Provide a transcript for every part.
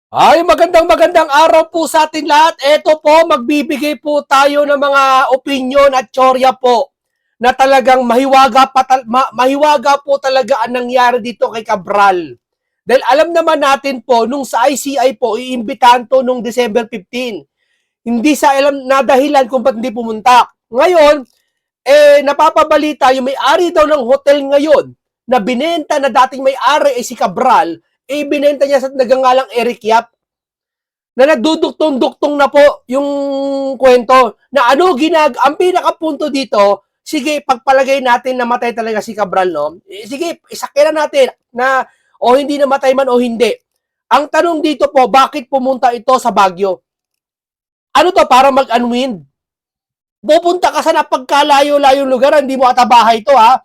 Ay, magandang araw po sa atin lahat. Ito po, magbibigay po tayo ng mga opinion at tsorya po na talagang mahiwaga po talaga ang nangyari dito kay Cabral. Dahil alam naman natin po, nung sa ICI po, iimbitahan to nung December 15. Hindi sa alam na dahilan kung ba't hindi pumunta. Ngayon, napapabalita yung may-ari daw ng hotel ngayon na binenta na dating may-ari ay si Cabral, binenta niya sa nagangalang Eric Yap na nagduduktong-duktong na po yung kwento na ang pinakapunto dito, sige, pagpalagay natin na matay talaga si Cabral, no? Sige, isakyan natin na o hindi namatay man o hindi. Ang tanong dito po, bakit pumunta ito sa Baguio? Ano to, para mag-unwind? Pupunta ka sa napagkalayo-layong lugar, hindi mo atabahay to, ha?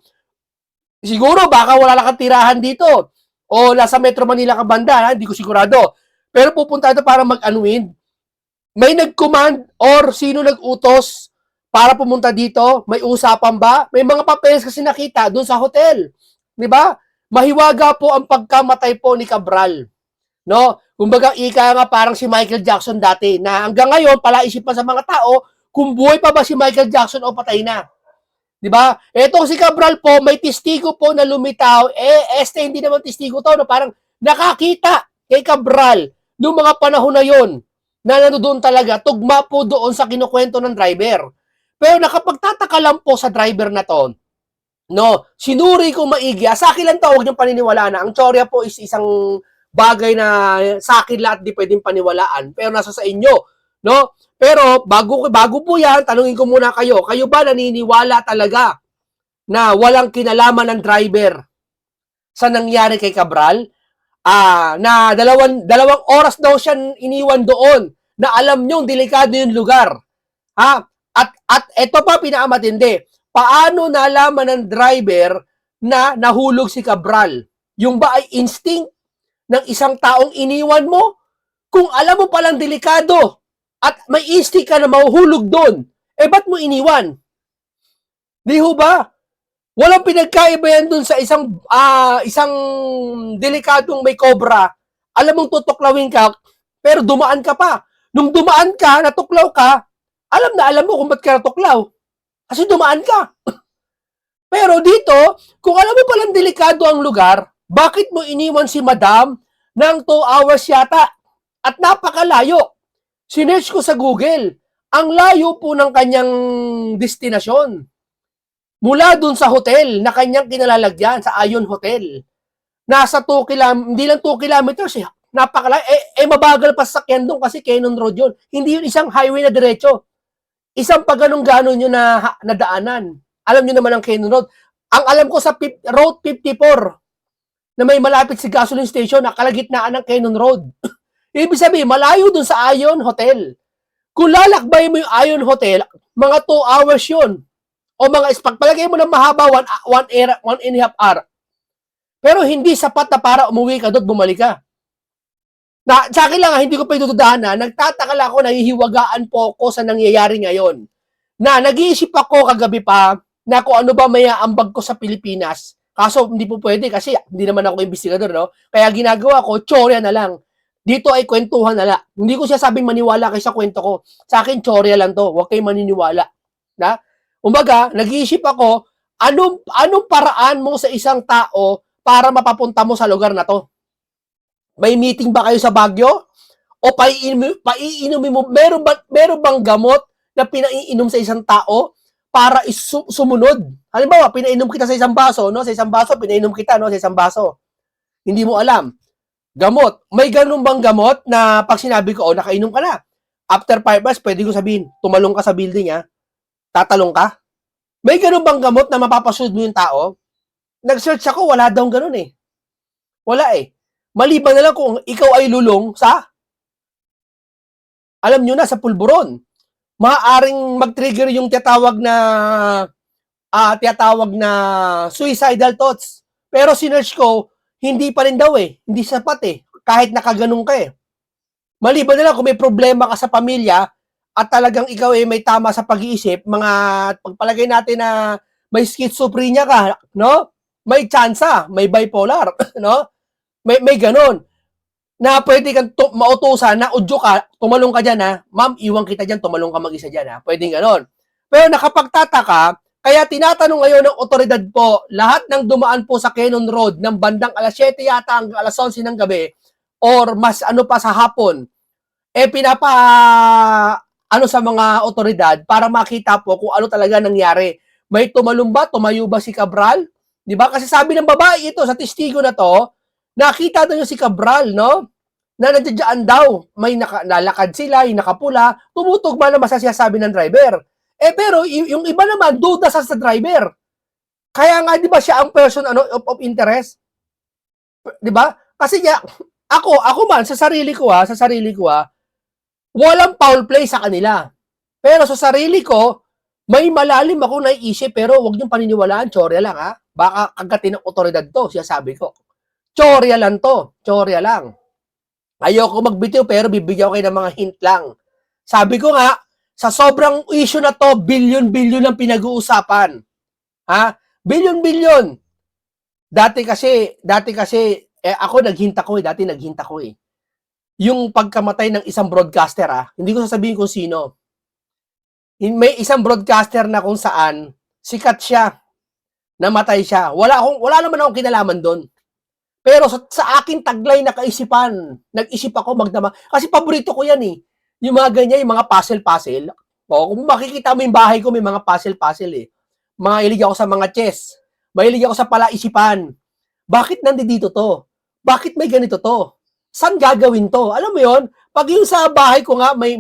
Siguro, baka wala lang tirahan dito. O nasa Metro Manila ka banda, ha? Hindi ko sigurado. Pero pupunta ito para mag-unwind. May nag-command or sino nag-utos para pumunta dito? May usapan ba? May mga papeles kasi nakita doon sa hotel. 'Di ba? Mahiwaga po ang pagkamatay po ni Cabral. No? Kumbaga, ika nga parang si Michael Jackson dati na hanggang ngayon palaisip pa sa mga tao kung buhay pa ba si Michael Jackson o patay na. 'Di ba? Etong si Cabral po, may testigo po na lumitaw. Hindi naman testigo to, no? Parang nakakita kay Cabral noong mga panahon na yon na nandoon talaga, tugma po doon sa kinukwento ng driver. Pero nakapagtataka lang po sa driver na to, no, sinuri ko maigi, sa akin lang to, huwag niyong paniniwalaan na. Ang tsorya po is isang bagay na sa akin lahat di pwedeng paniwalaan, pero nasa sa inyo, no? Pero bago po yan, tanungin ko muna kayo ba naniniwala talaga na walang kinalaman ng driver sa nangyari kay Cabral? Na dalawang oras daw siya iniwan doon na alam nyo delikado yung lugar. Ha? At ito pa pinakamatindi. Paano nalaman ng driver na nahulog si Cabral? Yung ba ay instinct ng isang taong iniwan mo? Kung alam mo palang delikado at may instinct ka na mahuhulog doon, ba't mo iniwan? Di ho ba? Walang pinagkaiba yan dun sa isang delikadong may cobra. Alam mong tutuklawin ka, pero dumaan ka pa. Nung dumaan ka, natuklaw ka, alam na alam mo kung ba't ka natuklaw. Kasi dumaan ka. Pero dito, kung alam mo palang delikado ang lugar, bakit mo iniwan si Madam ng 2 hours yata? At napakalayo. Sinearch ko sa Google. Ang layo po ng kanyang destinasyon. Mula dun sa hotel na kanyang kinalalagyan sa Ayon Hotel. Nasa 2 hindi lang 2 kilometers eh. Napakalayo. Mabagal pa sakyan doon kasi Cannon Road yun. Hindi yun isang highway na diretso. Isang pagganong-ganon yun na daanan. Alam nyo naman ang Cannon Road. Ang alam ko sa Road 54 na may malapit si gasoline station na kalagitnaan ng Cannon Road. Ibig sabihin, malayo dun sa Ayon Hotel. Kung lalakbay mo yung Ayon Hotel, mga 2 hours yun. O mga pagpalagay mo ng mahaba, 1.5 hour. Pero hindi sapat na para umuwi ka doon, bumalik ka. Sa akin lang, hindi ko pa itutudahan na, nagtataka lang ako, nahihiwagaan po ako sa nangyayari ngayon. Na nag-iisip ako kagabi pa na kung ano ba may ambag ko sa Pilipinas. Kaso hindi po pwede kasi hindi naman ako investigador, no? Kaya ginagawa ko, tsorya na lang. Dito ay kwentuhan na lang. Hindi ko siya sabing maniwala kayo sa kwento ko. Sa akin, tsorya lang to. Huwag kayong maniniwala. Na? Umaga, nag-iisip ako, anong paraan mo sa isang tao para mapapunta mo sa lugar na to? May meeting ba kayo sa Baguio? O paiinumin mo, meron bang gamot na pinaiinom sa isang tao para sumunod? Halimbawa, pinainom kita sa isang baso, no? Sa isang baso, pinainom kita, no? Sa isang baso. Hindi mo alam. Gamot. May ganun bang gamot na pag sinabi ko, nakainom ka na. After 5 hours, pwede ko sabihin, tumalong ka sa building, ha? Tatalong ka? May ganun bang gamot na mapapasunod mo yung tao? Nag-search ako, wala daw ganun eh. Wala eh. Maliban na lang kung ikaw ay lulong sa, alam nyo na, sa pulburon. Maaaring mag-trigger yung tinatawag na suicidal thoughts. Pero sinearch ko, hindi pa rin daw eh. Hindi sapat eh. Kahit nakaganong ka eh. Maliban na lang kung may problema ka sa pamilya, at talagang ikaw ay may tama sa pag-iisip, pagpalagay natin na may schizophrenia ka, no? May tsansa, may bipolar, no? May ganun. na pwede kang mautusan na udyo ka, tumalong ka dyan ha, ma'am, iwan kita dyan, tumalong ka mag-isa dyan ha, pwedeng ganon. Pero nakapagtataka, kaya tinatanong ngayon ng otoridad po, lahat ng dumaan po sa Cannon Road ng bandang alas 7 yata hanggang alas 11 ng gabi, or mas ano pa sa hapon, ano sa mga otoridad para makita po kung ano talaga nangyari. May tumalong ba? Tumayo ba si Cabral? Di ba? Kasi sabi ng babae ito, sa testigo na to, nakita daw si Cabral, no? Na nandiyan daw, may nalakad sila, yung nakapula, tumutugma naman sa sinasabi ng driver. Pero yung iba naman, duda sa driver. Kaya nga, di ba siya ang person of interest? Di ba? Kasi niya, ako man, sa sarili ko, walang foul play sa kanila. Pero sa sarili ko, may malalim ako naiisip, pero huwag niyong paniniwalaan, tsorya lang ha. Baka kagatin ng otoridad to, siya sabi ko. Tsorya lang to, tsorya lang. Ayoko magbitiw pero bibigyan ko kayo ng mga hint lang. Sabi ko nga, sa sobrang issue na to, bilyon-bilyon ang pinag-uusapan. Ha? Bilyon-bilyon. Dati kasi, ako naghinta ko eh. Yung pagkamatay ng isang broadcaster hindi ko sasabihin kung sino. May isang broadcaster na kung saan, sikat siya, namatay siya. Wala naman akong kinalaman doon. Pero sa aking taglay na kaisipan, nag-isip ako magdama. Kasi paborito ko yan eh. Yung mga ganyan, yung mga puzzle-puzzle. O, kung makikita mo yung bahay ko, may mga puzzle-puzzle eh. Mahilig ako sa mga chess. Mahilig ako sa palaisipan. Bakit nandito to? Bakit may ganito to? Saan gagawin to? Alam mo yon? Pag yung sa bahay ko nga, may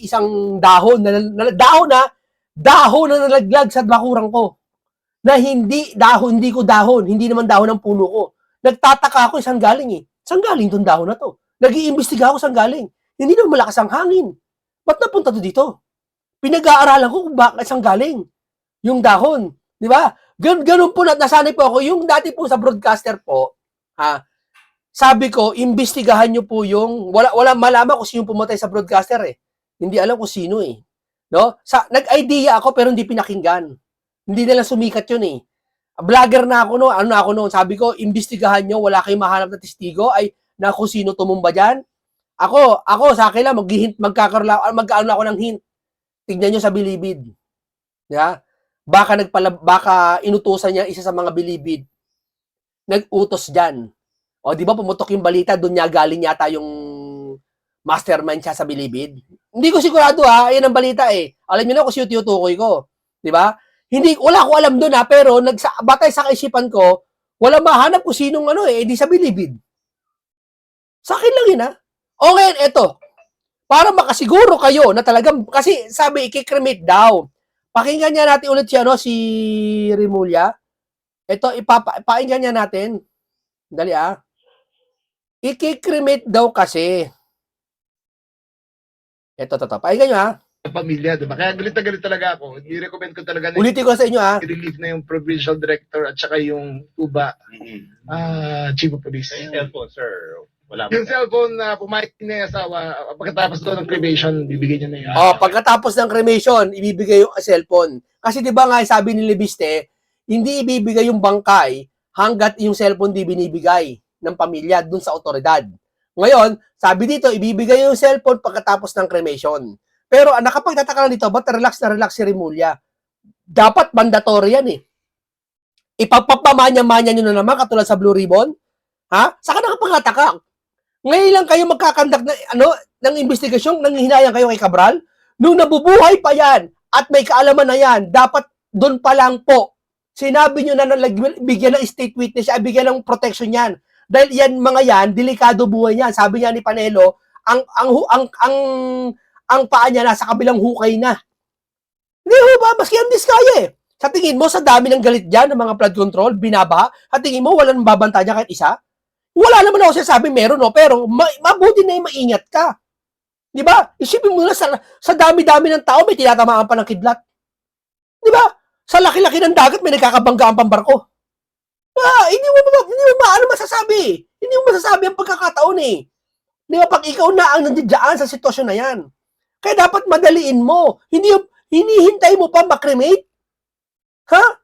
isang dahon na nalaglag sa bakurang ko. Na hindi ko dahon, hindi naman dahon ng puno ko. Nagtataka ako saan galing eh. Saan galing tong dahon na to? Nag-iimbestiga ako saan galing. Hindi naman malakas ang hangin. Ba't napunta to dito? Pinag-aaralan ko kung bakit saan galing yung dahon. Di ba? Ganun po, nasanay po ako. Yung dati po sa broadcaster po, sabi ko, imbestigahan nyo po yung, wala malaman kung sino pumatay sa broadcaster eh. Hindi alam kung sino eh. No? Nag-idea ako pero hindi pinakinggan. Hindi nila sumikat yun eh. Vlogger na ako noon, sabi ko, imbestigahan nyo, wala kayong mahanap na testigo, ay na kung sino tumumba dyan. Ako, sa akin lang, magkaano ako ng hint. Tignan nyo sa bilibid. Yeah? Baka inutusan niya isa sa mga bilibid. Nag-utos dyan. O, di ba pumutok yung balita, doon niya galing yata yung mastermind siya sa bilibid. Hindi ko sigurado ayan ang balita eh. Alam niyo na kung sino tinutukoy ko. Di ba? Wala ko alam doon pero batay sa kaisipan ko, wala mahanap kung sinong di sa bilibid. Sa akin lang yun Okay, eto. Para makasiguro kayo na talagang, kasi sabi, ikikremate daw. Pakinggan niya natin ulit si Remulla. Ito, pakinggan niya natin. Dali Ikikremate daw kasi. Ito. Pakinggan niyo pamilya, diba? Kaya galit na galit talaga ako. I-recommend ko talaga na ulitin ko sa inyo i-relieve na yung provincial director at saka yung UBA chief of police. Yung cellphone, sir. Wala Yung cellphone na pumayag na yung asawa, pagkatapos doon ng cremation, bibigyan niya na yun. Pagkatapos ng cremation, ibibigay yung cellphone. Kasi di ba nga sabi ni Libiste, hindi ibibigay yung bangkay hanggat yung cellphone di binibigay ng pamilya dun sa otoridad. Ngayon, sabi dito, ibibigay yung cellphone pagkatapos ng cremation. Pero nakapagtataka lang dito, ba't relax si Remulla? Dapat mandatory yan eh. Ipapapamanya-manya nyo na naman katulad sa Blue Ribbon. Saka nakapagtataka. Ngayon lang kayo magkakandak ng investigasyon, nang hinayang kayo kay Cabral. Nung nabubuhay pa yan at may kaalaman na yan, dapat doon pa lang po. Sinabi nyo na bigyan ng state witness, bigyan ng protection yan. Dahil yan mga yan, delikado buhay yan. Sabi niya ni Panelo, ang paa niya nasa kabilang hukay na. Hindi ho ba? Maski ang diskaya eh. Sa tingin mo, sa dami ng galit dyan, ng mga flood control, binabaha, sa tingin mo, walang babanta niya kahit isa? Wala naman ako sinasabi meron, pero mabuti na yung maingat ka. Di ba? Isipin mo na, sa dami-dami ng tao, may tinatamaan pa ng kidlat. Di ba? Sa laki-laki ng dagat, may nagkakabanggaan pang barko. Hindi mo masasabi. Hindi mo masasabi ang pagkakataon eh. Di ba? Pag ikaw na ang nandiyan sa sitwasyon na yan. Kaya dapat madaliin mo. Hinihintay mo pa makremate?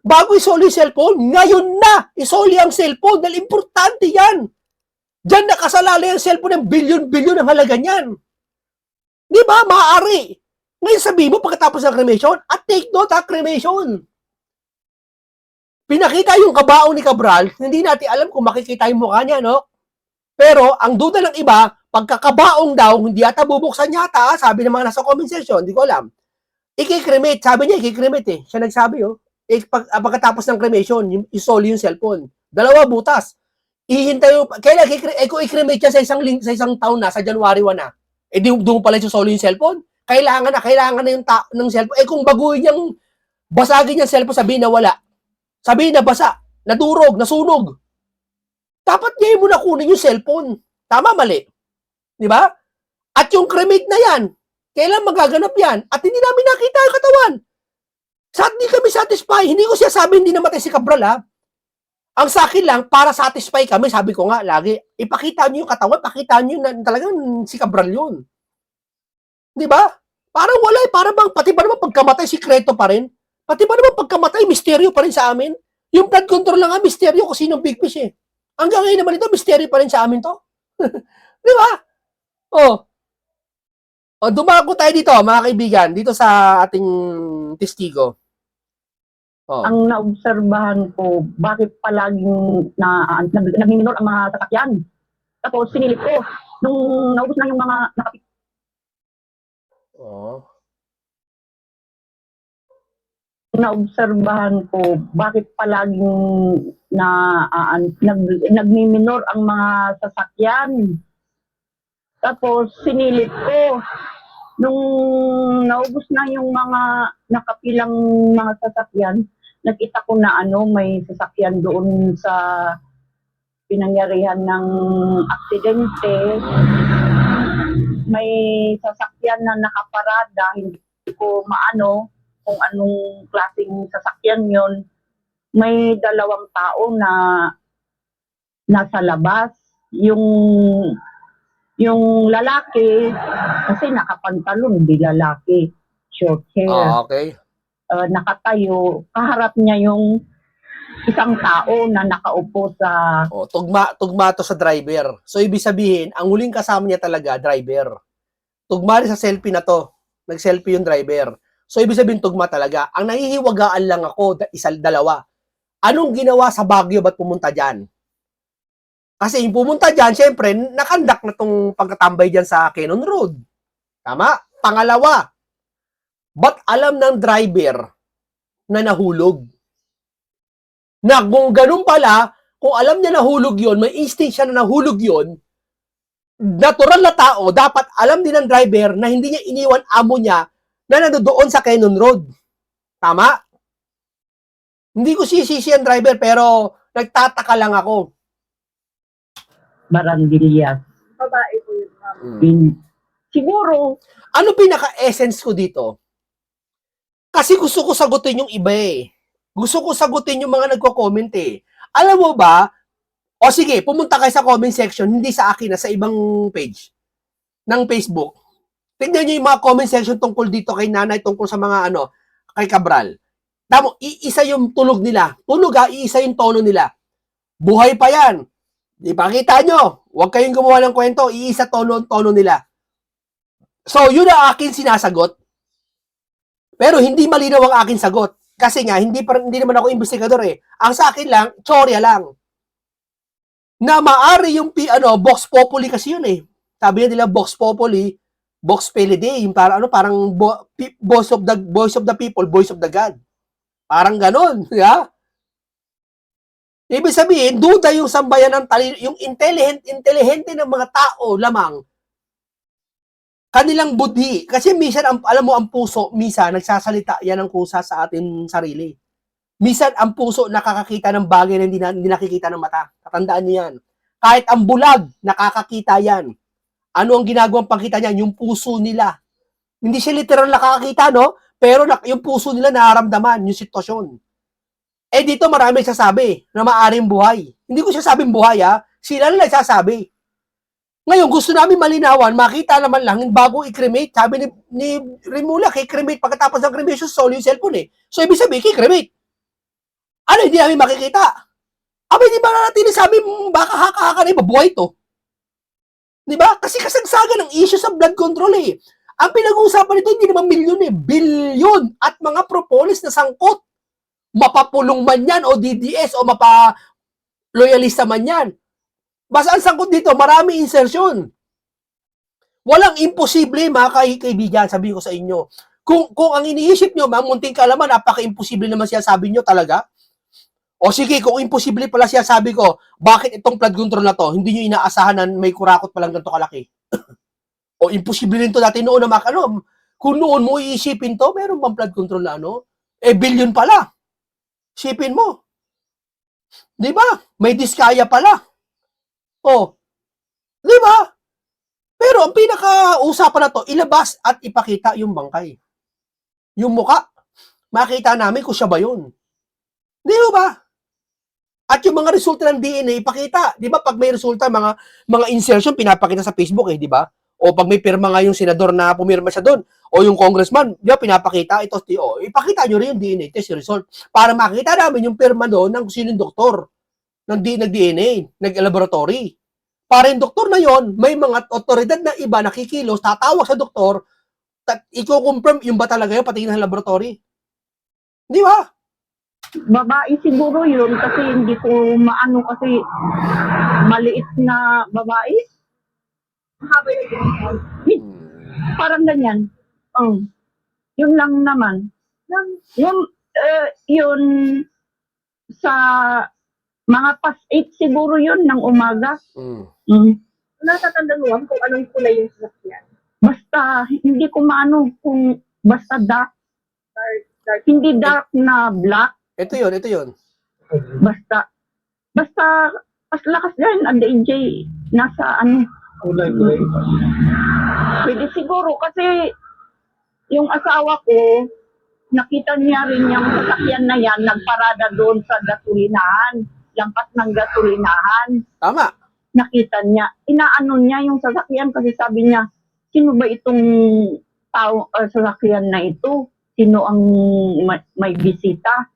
Bago isoli yung cellphone, ngayon na isoli ang cellphone dahil importante yan. Diyan nakasalalay ang cellphone ng bilyon-bilyon ang halaga niyan. Di ba? Maaari. Ngayon sabihin mo pagkatapos ng cremation, at take note ha, cremation. Pinakita yung kabaong ni Cabral, hindi natin alam kung makikita yung mukha niya, no? Pero, ang duda ng iba, pagkakabaong daw, hindi yata bubuksan yata, sabi ng mga nasa comment section, hindi ko alam. Ikikremate, sabi niya, ikikremate eh. Siya nagsabi, oh. Pagkatapos ng cremation, isoli yung cellphone. 2 butas. Ihintay yung, kailan, kung i-cremate siya sa isang taon na, sa January 1 na, doon pala isosoli yung cellphone. Kailangan na yung ng cellphone. Kung baguhin niyang, basagin niyang cellphone, sabihin na wala. Sabihin na basa, nadurog, nasunog. Dapat niya mo na kunin yung cellphone. Tama, mali. Di ba? At yung cremate na yan, kailan magaganap yan? At hindi namin nakita yung katawan. Hindi kami satisfy. Hindi ko siya sabi hindi namatay si Cabral, ha? Ang sa akin lang, para satisfy kami, sabi ko nga lagi, ipakita niyo yung katawan, pakita niyo na talagang si Cabral yun. Di ba? Parang wala eh. Parang bang, pati ba naman pagkamatay, sikreto pa rin? Pati ba naman pagkamatay, misteryo pa rin sa amin? Yung blood control lang nga, misteryo kung sinong big fish eh. Hanggang ngayon naman ito, misteryo pa rin sa amin to. Di ba? Dumago tayo dito, mga kaibigan, dito sa ating testigo. Ang naobserbahan ko, bakit palaging nagminor ang mga sasakyan. Tapos sinilip ko, nung naubos na yung mga nakapit. Naobserbahan ko, bakit palaging nagmiminor ang mga sasakyan. Tapos sinilip ko, nung naubos na yung mga nakapilang mga sasakyan, nakita ko na may sasakyan doon sa pinangyarihan ng aksidente. May sasakyan na nakaparada, hindi ko maano kung anong klaseng sasakyan yon. May 2 tao na nasa labas. Yung lalaki, kasi nakapantalon, di lalaki, short hair. Okay. Nakatayo, kaharap niya yung isang tao na nakaupo sa... Tugma to sa driver. So, ibig sabihin, ang huling kasama niya talaga, driver. Tugma rin sa selfie na to. Nag-selfie yung driver. So, ibig sabihin, tugma talaga. Ang nahihiwagaan lang ako, 2. Anong ginawa sa Baguio ba't pumunta dyan? Kasi yung pumunta dyan, syempre, nakandak na tong pagkatambay dyan sa Cannon Road. Tama? Pangalawa, ba't alam ng driver na nahulog? Na kung ganun pala, kung alam niya nahulog yon, may instinct siya na nahulog yon, natural na tao, dapat alam din ng driver na hindi niya iniwan amo niya na nandoon sa Cannon Road. Tama? Hindi ko sisisi ang driver, pero nagtataka lang ako. Barandillas. Babae po yun, ma'am. Siguro, Ano pinaka-essence ko dito? Kasi gusto ko sagutin yung iba eh. Gusto ko sagutin yung mga nagko-comment eh. Alam mo ba, o sige, pumunta kayo sa comment section, hindi sa akin, sa ibang page ng Facebook. Tignan nyo yung mga comment section tungkol dito kay nanay, tungkol sa mga kay Cabral. Tamo, iisa yung tulog nila. Tulog iisa yung tono nila. Buhay pa yan. Di ba kita nyo? Huwag kayong gumawa ng kwento, iisa tono nila. So, yun ang akin sinasagot. Pero hindi malinaw ang akin sagot. Kasi nga, hindi naman ako investigador eh. Ang sa akin lang, tsorya lang. Na maari yung Vox Populi kasi yun eh. Sabi nila Vox Populi, Vox Pelide, yung parang voice of the people, voice of the God. Parang ganon, yeah? Ibig sabihin, duda yung sambayan ng yung intelihente ng mga tao lamang, kanilang budhi. Kasi minsan, alam mo, ang puso, minsan, nagsasalita yan ang kusa sa ating sarili. Minsan, ang puso nakakakita ng bagay na hindi nakikita ng mata. Tatandaan niyo yan. Kahit ang bulag, nakakakita yan. Ano ang ginagawang pangkita niyan? Yung puso nila. Hindi siya literal nakakakita, no? Pero yung puso nila nararamdaman, yung sitwasyon. Eh dito marami nagsasabi na maaaring buhay. Hindi ko siya sabing buhay ha. Sila na nagsasabi. Ngayon gusto namin malinawan, makita naman lang bago i-cremate. Sabi ni Rimula, i-cremate pagkatapos ng cremation, solo yung cellphone eh. So ibig sabihin, i-cremate. Ano, hindi namin makikita. Aba, hindi ba natin sabi, baka haka-haka na iba, buhay to. Di ba? Kasi kasagsagan ng issue sa blood control eh. Ang pinag-uusapan nito, hindi naman milyon eh, bilyon at mga propolis na sangkot. Mapapulong man yan o DDS o mapa-loyalista man yan. Basta ang sangkot dito, marami insertion. Walang imposible, mga kaibigan, sabihin ko sa inyo. Kung ang iniisip nyo, munting kaalaman, napaka-imposible naman siya sabi nyo talaga. O sige, kung imposible pala siya sabi ko, bakit itong flood control na to, hindi nyo inaasahan na may kurakot palang ganito kalaki? O imposible rin to dati noon na kung noon mo iisipin to, meron bang flood control na billion pala. Isipin mo. Di ba? May diskaya pala. O, di ba? Pero ang pinaka-usapan na to, ilabas at ipakita yung bangkay. Yung muka, makita namin kung siya ba yun. Di ba? At yung mga resulta ng DNA, ipakita. Di ba? Pag may resulta, mga insertion, pinapakita sa Facebook di ba? O pag may pirma nga yung senador na pumirma siya doon, o yung congressman, di ba, pinapakita, ipakita nyo rin yung DNA test result para makita namin yung pirma doon ng sinong doktor ng nag-DNA, nag-laboratory. Para yung doktor na yon, may mga otoridad na iba nakikilos, tatawag sa doktor, i-confirm yung ba talaga yun, patingin ng laboratory. Di ba? Babae siguro yun kasi hindi ko maano kasi maliit na babae. Mahaba yung ganyan. Parang ganyan. Yun lang naman. Yun sa mga past 8 siguro yun ng umaga. Natatandaan mo kung anong kulay yung sasakyan. Basta hindi ko maano kung basta dark. Dark. Hindi dark na black. Ito yun. Basta as lakas yan, ang DJ, nasa Kulay. pwede siguro kasi yung asawa ko, nakita niya rin yung sasakyan na yan, nagparada doon sa gasolinahan, lampas ng gasolinahan. Tama. Nakita niya, inaano niya yung sasakyan kasi sabi niya, sino ba itong tao, sasakyan na ito? Sino ang may bisita?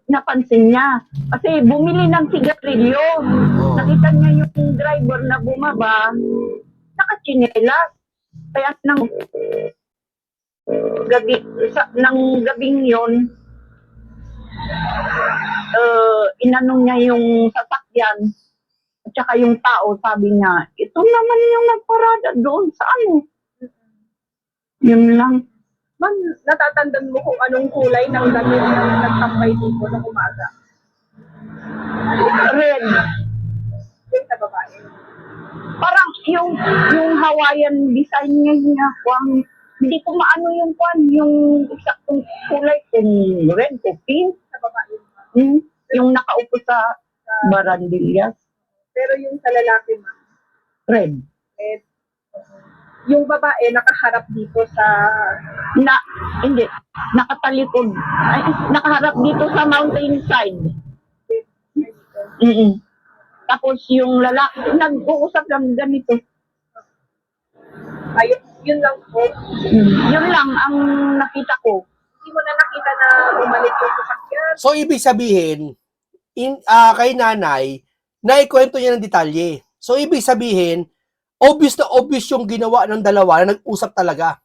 Napansin niya. Kasi bumili ng sigarilyo. Nakita niya yung driver na bumaba, nakachinelas. Kaya nang gabing yon, inanong niya yung sasakyan at saka yung tao, sabi niya, ito naman yung nagparada doon sa Yun lang. Ma'am, natatandaan mo kung anong kulay ng damit na nagtambay dito ng umaga? Red. Yung sa babae. Parang yung Hawaiian design niya, hindi ko maano yung yung eksaktong kulay, kung red o pink. Sa babae. Yung nakaupo sa barandillas. Pero yung sa lalaki, ma'am, Red. eh, yung babae nakaharap dito sa Hindi, nakatalikod. Ay, nakaharap dito sa mountain side. Tapos yung lalaki, nag-uusap lang ganito. ayun, yun lang po. Yun lang ang nakita ko. Hindi mo na nakita na bumalik yung sasakyan. So, ibig sabihin, kay nanay, naikwento niya ng detalye. So, ibig sabihin, obvious na obvious yung ginawa ng dalawa na nag-usap talaga.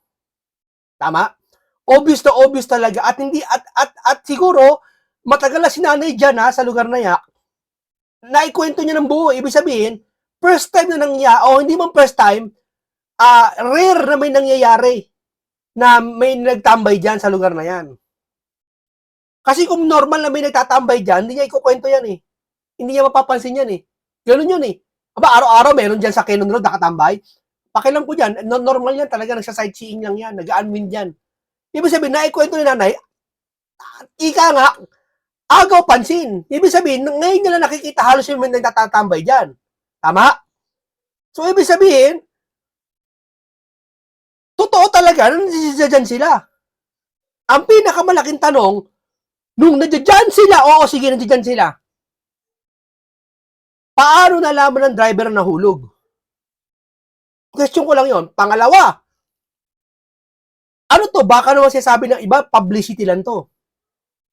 Tama? Obvious na obvious talaga. At hindi, at siguro, matagal na si nanay dyan sa lugar na yan, naikwento niya ng buo. Ibig sabihin, first time na nangyari, o hindi man first time, rare na may nangyayari na may nagtambay dyan sa lugar na yan. Kasi kung normal na may nagtatambay dyan, hindi niya ikukwento yan eh. Hindi niya mapapansin yan eh. Ganun yun eh. Aba, araw-araw meron dyan sa Cannon Road nakatambay. Pakialam ko dyan, normal yan talaga, nagsa-sightseeing lang yan, nag-unwind yan. Ibig sabihin, naikwento ni nanay, ika nga, agaw pansin. Ibig sabihin, ngayon nila nakikita halos yung may nagtatambay dyan. Tama? So, ibig sabihin, totoo talaga, nandiyan sila. Ang pinakamalaking tanong, nung nandiyan sila, oo, sige, nandiyan sila. Paano nalaman ng driver na nahulog? Question ko lang yon. Pangalawa, ano to? Baka naman sinasabi ng iba, publicity lang to.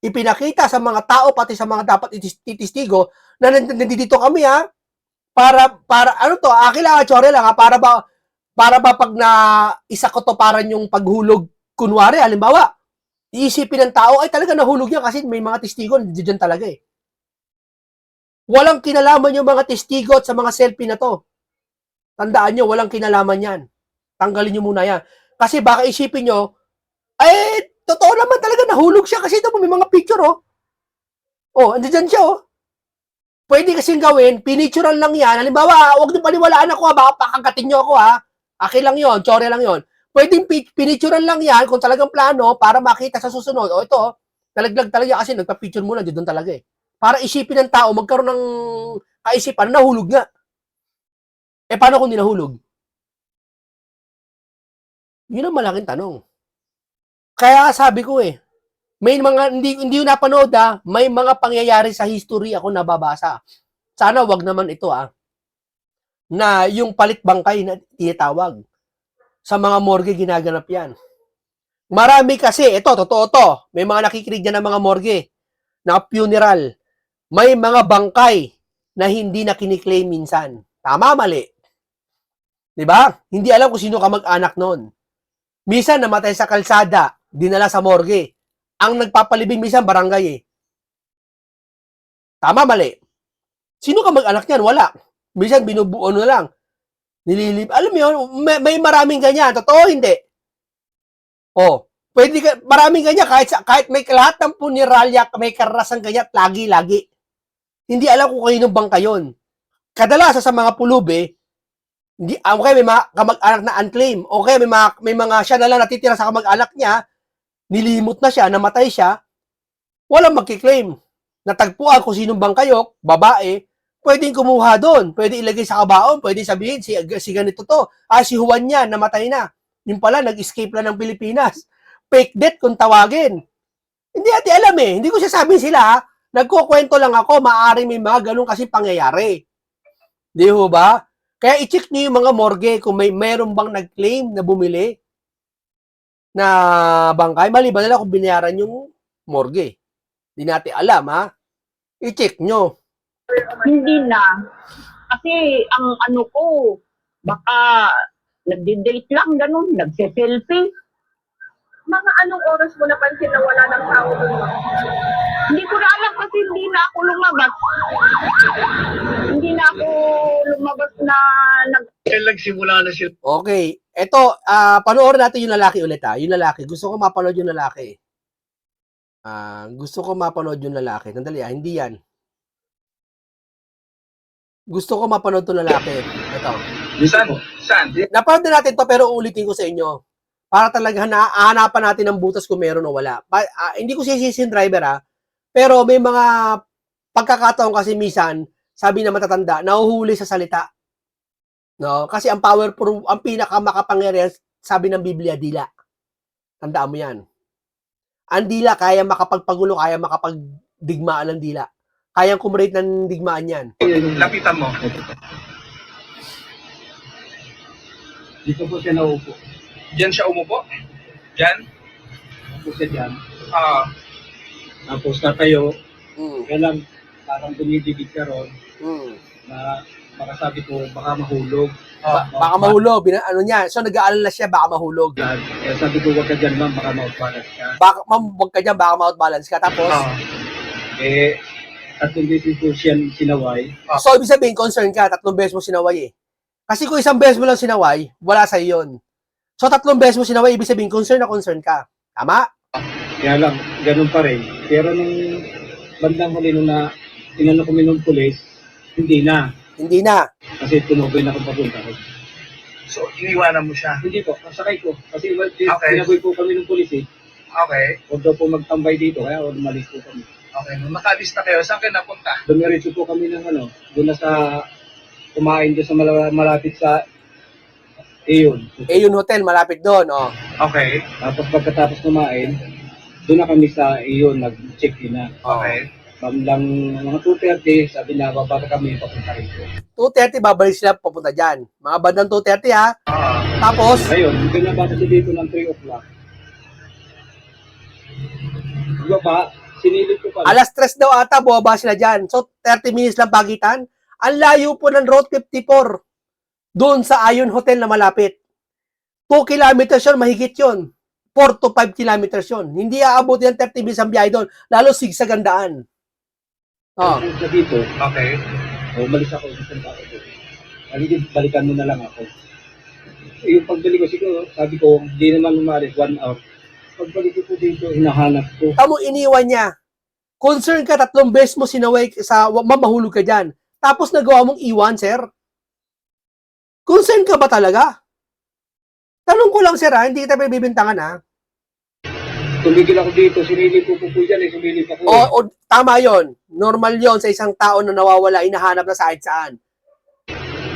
Ipinakita sa mga tao, pati sa mga dapat ititistigo, na nandito kami para ano to, akin lang, chore lang ha, para ba pag na isa ko to parang yung paghulog, kunwari, halimbawa, iisipin ng tao, ay talaga nahulog yan kasi may mga testigo, diyan talaga eh. Walang kinalaman yung mga testigo at sa mga selfie na to. Tandaan nyo, walang kinalaman yan. Tanggalin nyo muna yan. Kasi baka isipin nyo, ay, totoo naman talaga nahulog siya kasi ito may mga picture, oh. Oh, andyan siya, oh. Pwede kasing gawin, pinicturean lang yan. Halimbawa, huwag niyo paniwalaan ako, baka pakagatin nyo ako, ha. Akin lang yon, chore lang yon. Pwedeng pinicturean lang yan kung talagang plano para makita sa susunod. O ito, talaglag talaga kasi nagpa-picture mo lang, doon talaga eh. Para isipin ng tao, magkaroon ng kaisipan, nahulog nga. Eh, paano kung di nahulog? Yun ang malaking tanong. Kaya sabi ko eh, may mga, hindi ko napanood may mga pangyayari sa history ako nababasa. Sana wag naman ito na yung palit bangkay na tinatawag. Sa mga morgue ginaganap yan. Marami kasi, ito, totoo to, may mga nakikinig dyan ng mga morgue, na funeral, may mga bangkay na hindi na kiniklaim minsan. Tama, mali. Diba? Hindi alam kung sino ka mag-anak nun. Minsan namatay sa kalsada, dinala sa morgue. Ang nagpapalibing minsan barangay eh. Tama, mali. Sino ka mag-anak niyan? Wala. Minsan binubuo na lang. Nililip. Alam mo yun, may maraming ganyan. Totoo, hindi. Oh, pwede ka, maraming ganyan. Kahit may lahat ng puneralya, may karanasan ganyan, lagi. Hindi alam kung kayo ng bangka yun. Kadalasan sa mga pulube, hindi, okay, may mga kamag-anak na unclaim. Okay, may mga siya na lang natitira sa kamag-anak niya, nilimot na siya, namatay siya, walang magkiklaim. Natagpuan kung sinong bangkayok, babae, pwedeng kumuha doon, pwede ilagay sa kabaon, pwede sabihin, si ganito to, si Juan yan, namatay na. Yung pala, nag-escape lang ng Pilipinas. Fake death kung tawagin. Hindi natin alam eh, hindi ko sasabihin sila, nagkukwento lang ako, maaaring may mga ganun kasi pangyayari. Di ho ba? Kaya i-check niyo yung mga morgue kung mayroon bang nag-claim na bumili na bangkay, maliban nila kung binayaran yung morgue. Hindi natin alam, ha? I-check nyo. Hindi na. Kasi ang ano ko, baka nagde-date lang, ganun, nagse-selfie. Mga anong oras mo napansin na wala ng tao doon? Hindi ko na alam kasi hindi na ako lumabas. Hindi na ako lumabas na Kailan simula na siya. Okay. Ito, panoorin natin yung lalaki ulit, ha? Yung lalaki. Gusto ko mapanood yung lalaki. Gusto ko mapanood yung lalaki. Sandali, hindi yan. Gusto ko mapanood yung lalaki. Ito. Saan? Napanood na natin to pero ulitin ko sa inyo. Para talaga hanapan natin ng butas kung meron o wala. Hindi ko sisisihin driver pero may mga pagkakataon kasi minsan, sabi na matatanda, nahuhuli sa salita. No? Kasi ang pinakamakapangyarihan, sabi ng Biblia, dila. Tandaan mo yan. Ang dila, kaya makapagpagulo, kaya makapagdigmaan ng dila. Kayang kumrate ng digmaan yan. Lapitan mo. Dito po siya naupo. Diyan siya umupo? Diyan? Upo siya dyan. Tapos tatayo. Kaya lang, parang dumidibig ka ron na baka sabi ko, baka mahulog. Baka mahulog. Ano niya? So, nag-aalala siya, baka mahulog. Kaya sabi ko, wag ka dyan ma'am, baka mautbalas ka. Ma'am, huwag ka dyan, baka ma-outbalance ka. Tapos, Tatlong beses po siya sinaway. so, ibig sabihin, concern ka, 3 beses mo sinaway eh. Kasi kung 1 beses mo lang sinaway, wala sa yun. So, 3 beses mo sinaway, ibig sabihin, concern ka. Tama? Kaya lang, ganun pa rin. Pero nung bandang huli nung na tinanong kami ng pulis, hindi na. Hindi na. Kasi tumuboy na akong papunta ko. So, iniwanan mo siya. Hindi po, nasakay ko. Kasi Okay. tinaboy po kami ng pulis eh. Okay. Huwag daw po magtambay dito, kaya umalis po kami. Okay. Nung nakalis na kayo, saan kayo napunta? Dumiretso po kami ng doon na sa kumain doon sa malapit sa Iyon. Yung hotel, malapit doon. Oh. Okay. Tapos pagkatapos kumain, doon na kami sa Iyon, nag-check-in na. Okay. Bandang mga 2:30, sabi na, bababa kami, papunta rito. 2:30, babalik sila papunta dyan. Mga bandang 2:30 ha. Tapos, Ngayon, binaba kasi dito ng 3 o'clock. Baba, sinilip ko pa. alas 3 daw ata, buwaba sila dyan. So, 30 minutes lang pagitan. Ang layo po ng Route 54 doon sa Ayon Hotel na malapit. 2 kilometers yun, mahigit yun. 4 to 5 kilometers yun. Hindi aabot yan 30 minutes ang biyahe doon. Lalo sigsag ang daan. Oh. Sa dito, Okay. umalis ako, isang tao ko. Hindi, balikan mo na lang ako. Yung pagbalik ko siguro, sabi ko, hindi naman umalis, 1 hour. Pagbalik ko dito, hinahanap ko. Tamo iniwan niya. Concern ka, 3 beses mo sinaway sa mamahulog ka dyan. Tapos nagawa mong iwan, sir. Concern ka ba talaga? Tanong ko lang, sir, ha? Hindi kita bibintangan, ha? Tumigil ako dito, sinilip ko po dyan, sumilip ako. O, tama yon. Normal yon sa isang tao na nawawala, inahanap na kahit saan.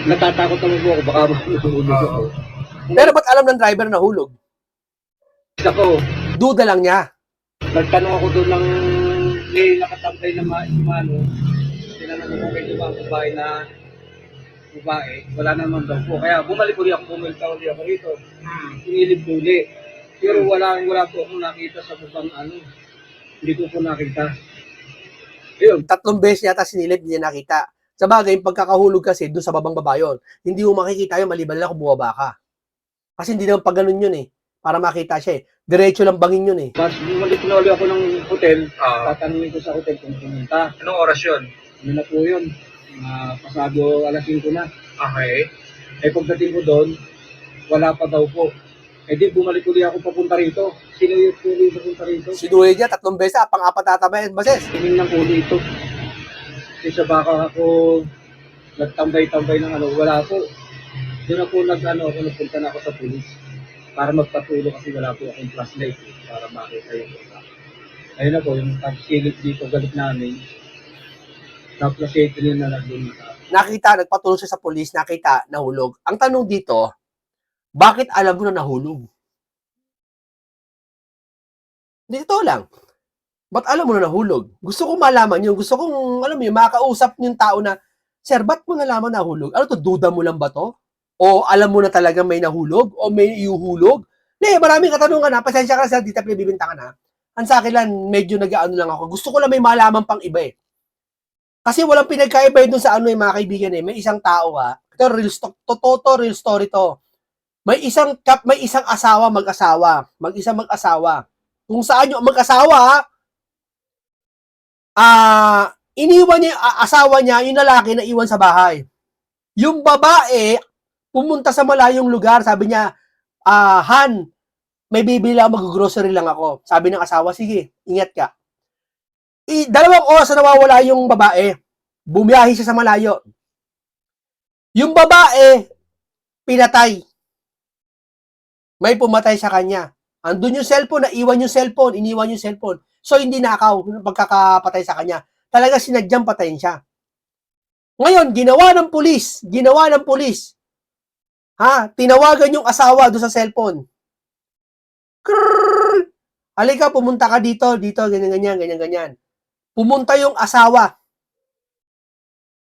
Natatakot naman po ako, baka mahulog ako. Pero ba't alam ng driver na hulog? Ako, Duda lang niya. nagtanong ako doon ng may nakatambay na mano. Tinanong ko kay diba ang babae na babae, wala naman daw po. Kaya bumalik ulit ako, bumalik ulit ako rito. Sinilip ko ulit. Pero wala po akong nakita sa bubang ano. Hindi ko po nakita. Ayun, 3 beses yata sinilip, hindi niya nakita. Sa bagay, yung pagkakahulog kasi doon sa babang baba yun. Hindi mo makikita yun, maliban lang kung bumaba ka. Kasi hindi naman pag ganun yun eh. Para makita siya eh. Diretso lang bangin yun eh. mas bumalik na ulit ako ng hotel. Ah. Tatanungin ko sa hotel kung pumunta. Anong oras yun? Ano na po yun? Pasado alas 5 na. Okay. Eh pagdating ko doon, wala pa daw po. Eh di bumalik ulit ako papunta rito. Sino yung tuloy papunta rito? Sinuwi niya 3 beses, pang-apat tatabay, bases. Tinignan ko dito. Kasi sa baka ako nagtambay-tambay ng ano, wala po. Doon ako nagpunta na ako sa pulis para magpatuloy kasi wala po akong flashlight para makita yung baka. Ayun na po, yung pagsilip dito, galit namin. Tapos ito yun na nagdun sa Nakita, nagpatulong siya sa polis, nakita, nahulog. Ang tanong dito, bakit alam mo na nahulog? Dito lang. Ba't alam mo na nahulog? Gusto kong malaman yun. Gusto kong, alam mo yun, makakausap yung tao na, sir, ba't mo nalaman nahulog? Ano to, duda mo lang ba to? O alam mo na talaga may nahulog? O may iuhulog? Hindi, maraming katanungan na. Pasensya ka na, sir, di tayo bibintangan ha. Ang sa akin lang, medyo nag-ano lang ako. Gusto ko lang may malaman pang iba eh. Kasi walang pinagkaiba yun dun sa ano eh, mga kaibigan eh. May isang tao ha. Ito, real story to. May isang asawa, mag-asawa. Mag-isang mag-asawa. Kung saan yung mag-asawa, iniwan niya, asawa niya, yung lalaki na iwan sa bahay. Yung babae, pumunta sa malayong lugar, sabi niya, Han, may bibili lang, mag-grocery lang ako. Sabi ng asawa, sige, ingat ka. 2 oras na nawawala yung babae. Bumiyahe siya sa malayo. Yung babae, pinatay. May pumatay sa kanya. Andun yung cellphone, naiwan yung cellphone, iniwan yung cellphone. So, hindi nakaw pagkakapatay sa kanya. Talaga sinadyang patayin siya. Ngayon, ginawa ng pulis. Ha? Tinawagan yung asawa doon sa cellphone. Krrrr! Halika, pumunta ka dito, ganyan. Pumunta yung asawa.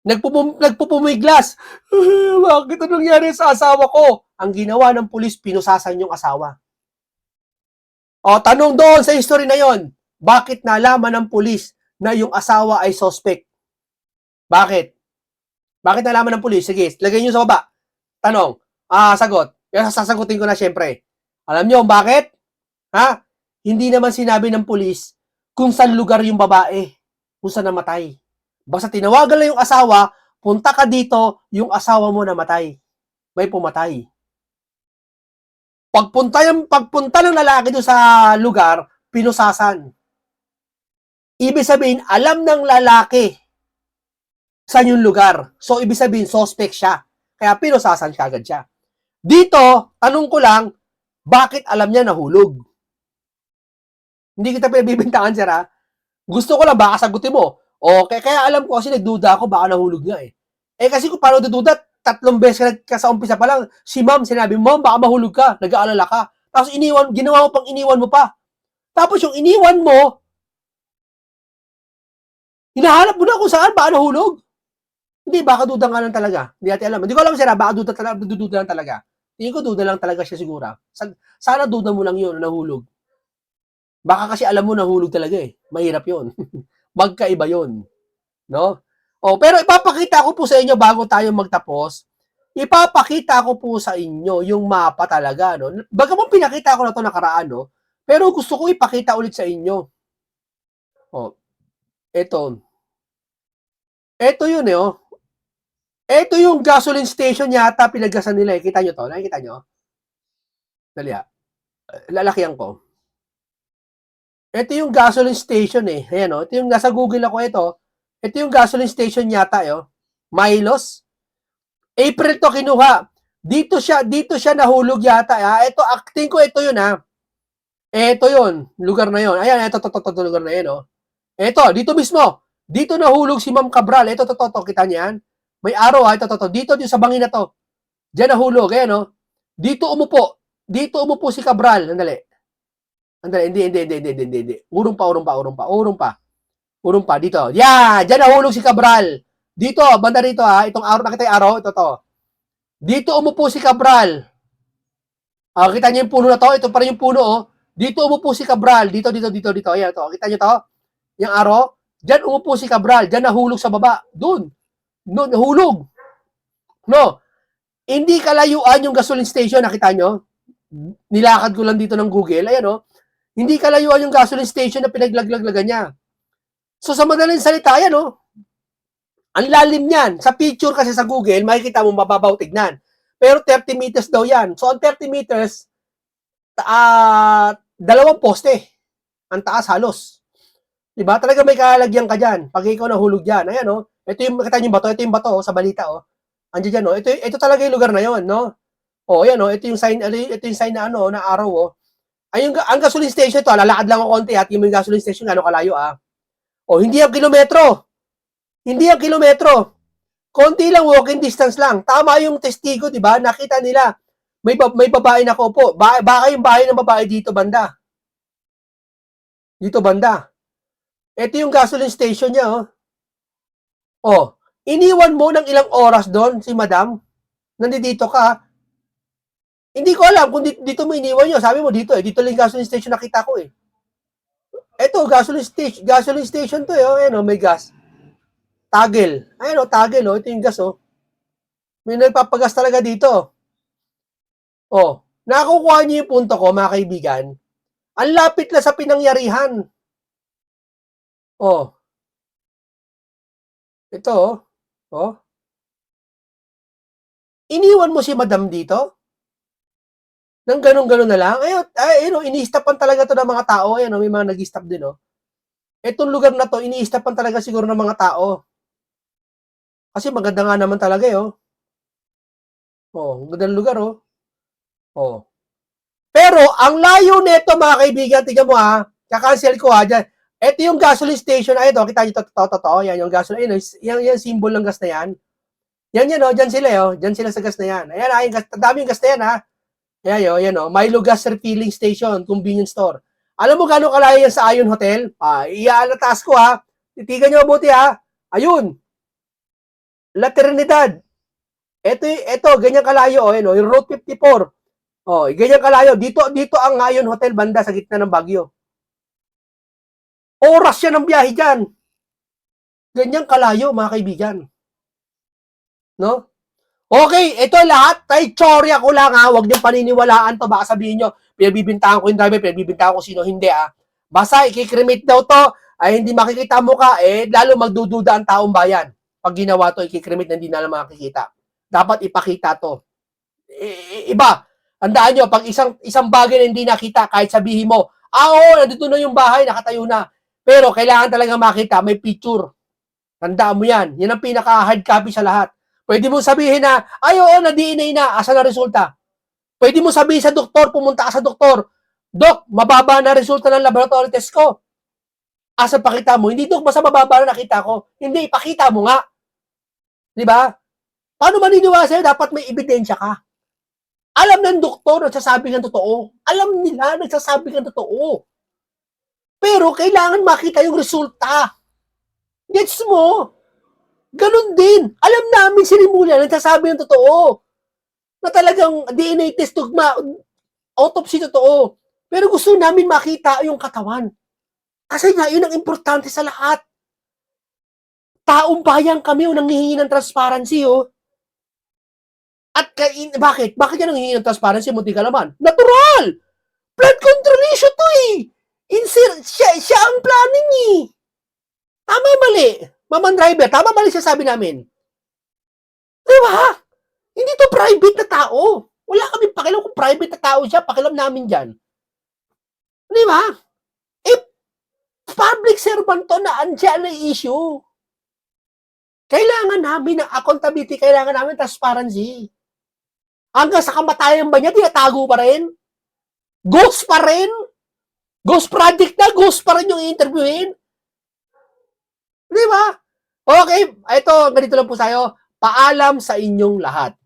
Nagpupumiglas. Bakit ano nangyari sa asawa ko? Ang ginawa ng pulis, pinusasan yung asawa. O, tanong doon sa history na yon, bakit nalaman ng pulis na yung asawa ay suspect? Bakit? Bakit nalaman ng pulis? Sige, lagay nyo sa baba. Tanong. Sagot. Pero sasagutin ko na syempre. Alam nyo bakit? Ha? Hindi naman sinabi ng pulis kung saan lugar yung babae, kung saan namatay. Basta tinawagan lang yung asawa, punta ka dito, yung asawa mo namatay. May pumatay. Pagpunta ng lalaki doon sa lugar, pinusasan. Ibig sabihin, alam ng lalaki saan yung lugar. So, ibig sabihin, suspect siya. Kaya pinusasan siya agad siya. Dito, tanong ko lang, bakit alam niya nahulog? Hindi kita pinabibintangan, sir, ha? Gusto ko lang, baka sagutin mo. Okay, kaya alam ko kasi nagduda ako, baka nahulog nga eh. Eh kasi kung paano dududa, 3 beses ka sa umpisa pa lang, si ma'am sinabi, ma'am, baka mahulog ka, nag-aalala ka. Tapos ginawa mo iniwan mo pa. Tapos yung iniwan mo, hinahanap mo na kung saan, baka nahulog. Hindi, baka duda nga lang talaga. Hindi natin alam. Hindi ko alam, sir, baka duda lang talaga. Tingin ko duda lang talaga siya sigura. Sana duda mo lang yun, nahulog. Baka kasi alam mo nahulog talaga eh. Mahirap yun. Magkaiba yun. No? Oh, pero ipapakita ko po sa inyo bago tayo magtapos. Ipapakita ko po sa inyo yung mapa talaga, no? Bagaman pinakita ko na to nakaraan, no? Pero gusto ko ipakita ulit sa inyo. Oh, ito. Ito yun, eh, oh. Ito yung gasoline station yata pinagasan nila, eh. Kita nyo to? Nakikita nyo? Dali, lalakihan ko. Ito yung gasoline station, eh. Ayan, oh. Ito yung nasa Google ako, ito. Ito yung gasoline station yata, eh, oh. Milos. April to kinuha. Dito siya nahulog yata. Ito, acting ko, ito yun, ha. Ito yun, lugar na yun. Ayan, ito, lugar na yun, oh. Ito, dito mismo. Dito nahulog si Ma'am Cabral. Ito, kita niyo yan? May araw, ha. Ito, dito sa bangin na to. Diyan nahulog, ayan, oh. Dito umupo si Cabral. Andali, hindi. Urong pa, dito. Yeah, diyan nahulog si Cabral. Dito, banda rito, ha. Itong araw, nakita yung araw, ito to. Dito umupo si Cabral. Kita niyo yung puno na to? Ito pa rin yung puno, oh. Dito umupo si Cabral. Dito. Ayan, to. Kita niyo to? Yung araw. Diyan umupo si Cabral. Diyan nahulog sa baba. Doon. No, nahulog. No. Hindi kalayuan yung gasoline station, nakita nyo? Nilakad ko lang dito ng Google. Ayan, oh. Hindi kalayuan yung gasoline station na pinaglaglagan niya. So, sa madaling salita, ayan, oh. Ang lalim niyan. Sa picture kasi sa Google, makikita mo mababaw tignan. Pero 30 meters daw yan. So, ang 30 meters, dalawang poste. Ang taas halos. Diba? Talaga may kalagyan ka dyan. Pag ikaw nahulog dyan. Ayan, oh. Ito yung, makita nyo yung bato? Ito yung bato, oh, sa balita, oh. Andiyan dyan, oh. Ito talaga yung lugar na yon, no? Oh, ayan, oh. Ito yung sign na ano, na araw, oh. Ay, ang gasoline station ito, lalakad lang ako konti, at yung gasoline station, ano kalayo, ah. Oh, hindi ang kilometro. Konti lang, walking distance lang. Tama yung testigo, di ba? Nakita nila. May babae na kaupo. Baka yung bahay ng babae dito banda. Ito yung gasoline station niya, oh. Oh, iniwan mo ng ilang oras doon si madam. Nandito ka. Hindi ko alam kung dito mo iniwan nyo. Sabi mo dito, eh. Dito lang yung gasoline station nakita ko, eh. Ito, gasoline station to, eh. Oh, ayan, oh, may gas. Tagel. Ayan, oh, tagel, oh. Ito yung gas, oh. May nagpapagas talaga dito. Oh, nakukuha niyo yung punto ko, mga kaibigan. Ang lapit na sa pinangyarihan. Oh. Ito, oh. Oh. Iniwan mo si madam dito? Nang ganun-ganun na lang? Ayun, ini-stopan talaga to ng mga tao. Ayun, may mga nag-stop din, oh. Itong lugar na to, ini-stopan talaga siguro ng mga tao. Kasi maganda nga naman talaga, eh, oh. Oh, magandang lugar, oh. Oh. Pero, ang layo nito, mga kaibigan, tingnan mo, ha. Kakancel ko, ha. Diyan. Ito yung gasoline station. Ay, ito, kita nyo, to. Yan yung gasoline. Yan symbol ng gas na yan. Yan, oh. Diyan sila, oh. Diyan sila sa gas na yan. Ayan, yung gas. Daming gas na yan, ha. Yan, oh. Milo Gas Refilling Station, convenience store. Alam mo gano'ng kalayo yan sa Ion Hotel? Iaalataas ko, ha. Titigan nyo mabuti, ha. Ayun. La Trinidad. Ito, ganyan kalayo, oh. Yan, oh. Yung Route 54. Oh, ganyan kalayo. Dito ang Ion Hotel, banda sa gitna ng Baguio. Oras siya ng biyahe dyan. Ganyan kalayo, mga kaibigan. No? Okay, ito lahat. Tay tsorya ko lang, ha. Huwag niyong paniniwalaan to. Baka sabihin nyo, pinabibintahan ko yung driver, pinabibintahan ko sino. Hindi, ha. Basta, ikikremate daw to, ay hindi makikita mo ka, lalo magdududa ang taong bayan. Pag ginawa to, ikikremate na hindi na lang makikita. Dapat ipakita to. Iba. Tandaan nyo, pag isang bagay na hindi nakita, kahit sabihin mo, oo, nandito na yung bahay, nakatayo na. Pero kailangan talaga makita, may picture. Tandaan mo yan. Yan ang pinaka-hard copy sa lahat. Pwede mo sabihin na, oo, na-DNA na, asa na resulta. Pwede mo sabihin sa doktor, pumunta ka sa doktor, Dok, mababa na resulta ng laboratory test ko. Asa pakita mo? Hindi, Dok, basta mababa na nakita ko. Hindi, ipakita mo nga. Diba? Paano maniniwala sa'yo? Dapat may ebidensya ka. Alam ng doktor, nagsasabi ng totoo. Alam nila, nagsasabi ng totoo. Pero kailangan makita yung resulta. Gets mo? Ganun din. Alam namin si Rimulya, nagsasabi ng totoo. Na talagang DNA test, autopsy totoo. Pero gusto namin makita yung katawan. Kasi nga, yun ang importante sa lahat. Taong bayan kami o nanghihingi ng transparency, oh. At bakit? Bakit yan nanghihingi ng transparency? Munti ka naman. Natural! Flood control issue to eh. Siya ang planning eh. Tama mali. Maman driver, tama mali siya sabi namin. Di ba? Hindi to private na tao. Wala kami pakialam kung private na tao siya. Pakialam namin dyan. Di ba? Public servant to na andyan na issue. Kailangan namin ng accountability, kailangan namin transparency. Hanggang sa kamatayan ba niya, tinatago pa rin? Ghost pa rin? Ghost project na, ghost pa rin yung interviewin? Di ba? Okay, ito, ganito lang po tayo. Paalam sa inyong lahat.